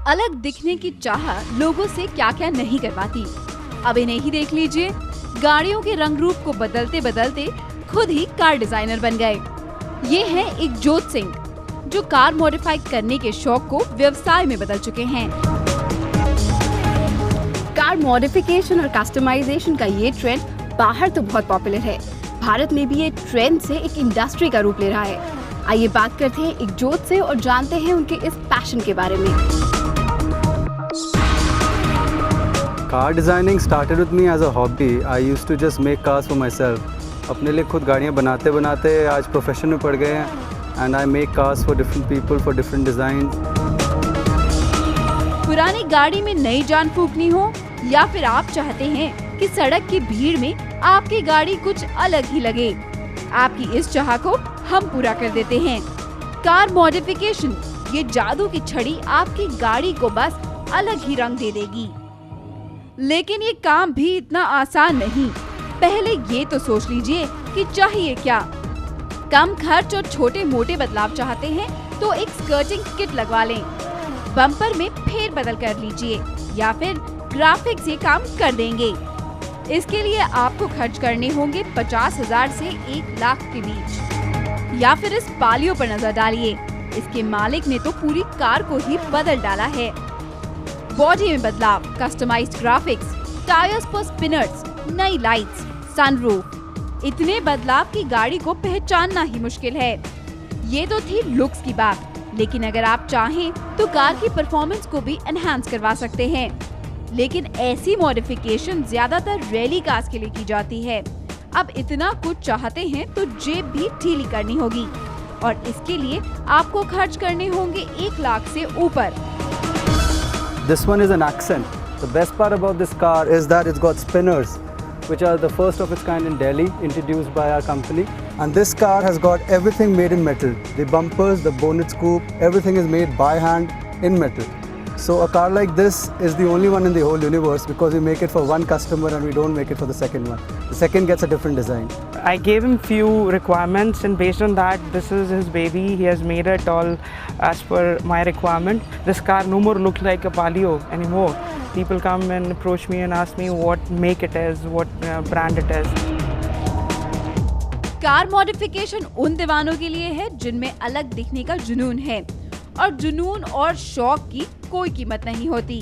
अलग दिखने की चाह लोगों से क्या क्या नहीं करवाती। अब इन्हें ही देख लीजिए, गाड़ियों के रंग रूप को बदलते बदलते खुद ही कार डिजाइनर बन गए। ये है इकजोत सिंह, जो कार मॉडिफाई करने के शौक को व्यवसाय में बदल चुके हैं। कार मॉडिफिकेशन और कस्टमाइजेशन का ये ट्रेंड बाहर तो बहुत पॉपुलर है, भारत में भी ये ट्रेंड से एक इंडस्ट्री का रूप ले रहा है। आइए बात करते हैं इकजोत से और जानते हैं उनके इस पैशन के बारे में। Car designing started with me as a hobby. I used to just make cars for myself. अपने लिए खुद गाड़ियाँ बनाते बनाते आज प्रोफेशन में पड़ गए हैं and I make cars for different people for different design. पुरानी गाड़ी में नई जान फूकनी हो या फिर आप चाहते हैं कि सड़क की भीड़ में आपकी गाड़ी कुछ अलग ही लगे, आपकी इस चाह को हम पूरा कर देते हैं। कार मॉडिफिकेशन, ये जादू की छड़ी आपकी गाड़ी को बस अलग ही रंग दे देगी। लेकिन ये काम भी इतना आसान नहीं। पहले ये तो सोच लीजिए कि चाहिए क्या। कम खर्च और छोटे मोटे बदलाव चाहते हैं तो एक स्कर्टिंग किट लगवा लें, बम्पर में फेर बदल कर लीजिए या फिर ग्राफिक्स ये काम कर देंगे। इसके लिए आपको खर्च करने होंगे 50,000 से 1 लाख के बीच। या फिर इस पालियो पर नजर डालिए, इसके मालिक ने तो पूरी कार को ही बदल डाला है। बॉडी में बदलाव, कस्टमाइज्ड ग्राफिक्स, टायर्स पर स्पिनर्स, नई लाइट्स, सनरूफ, इतने बदलाव की गाड़ी को पहचानना ही मुश्किल है। ये तो थी लुक्स की बात, लेकिन अगर आप चाहें तो कार की परफॉर्मेंस को भी एनहांस करवा सकते हैं। लेकिन ऐसी मॉडिफिकेशन ज्यादातर रैली कार्स के लिए की जाती है। अब इतना कुछ चाहते हैं तो जेब भी ढीली करनी होगी और इसके लिए आपको खर्च करने होंगे 1 लाख से ऊपर। This one is an accent. The best part about this car is that it's got spinners, which are the first of its kind in Delhi, introduced by our company. And this car has got everything made in metal. The bumpers, the bonnet scoop, everything is made by hand in metal. So a car like this is the only one in the whole universe because we make it for one customer and we don't make it for the second one. The second gets a different design. I gave him few requirements and based on that, this is his baby. He has made it all as per my requirement. This car no more looks like a Palio anymore. People come and approach me and ask me what make it is, what brand it is. Car modification उन दीवानों के लिए है जिनमें अलग दिखने का जुनून है और जुनून और शौक की कोई कीमत नहीं होती।